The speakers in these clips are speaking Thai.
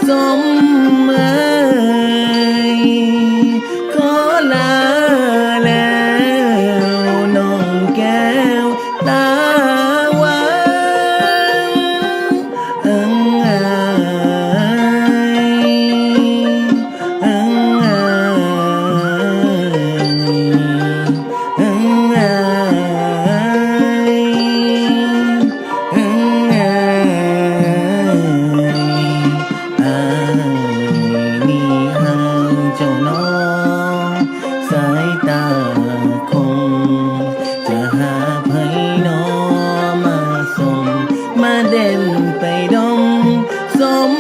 สมเอ่ยขอลาแล้วน้องแก้วตาหวานเอิงอายเอิงอายเอิงอายเอิงอายอายนี่ห่างเจ้าน้องสายตาคงจะหาไผน้อมาส่งมาเด่นไปดมสม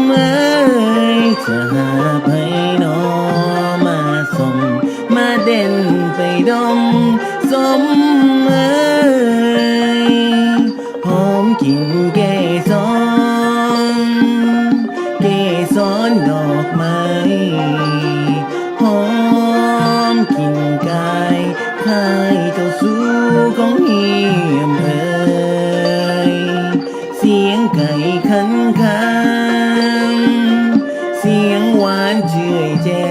เอ่ยจะหาไผน้อมาส่งมาเด่นไปดมสมเอ่ยหอมกลิ่นเกสรเกสรดอกไม้หอมกลิ่นกายคล้ายเจ้าสู่ของเฮียมเอ่ยเสียงไก่ขันคางเสียงหวานเจื่อยแจ้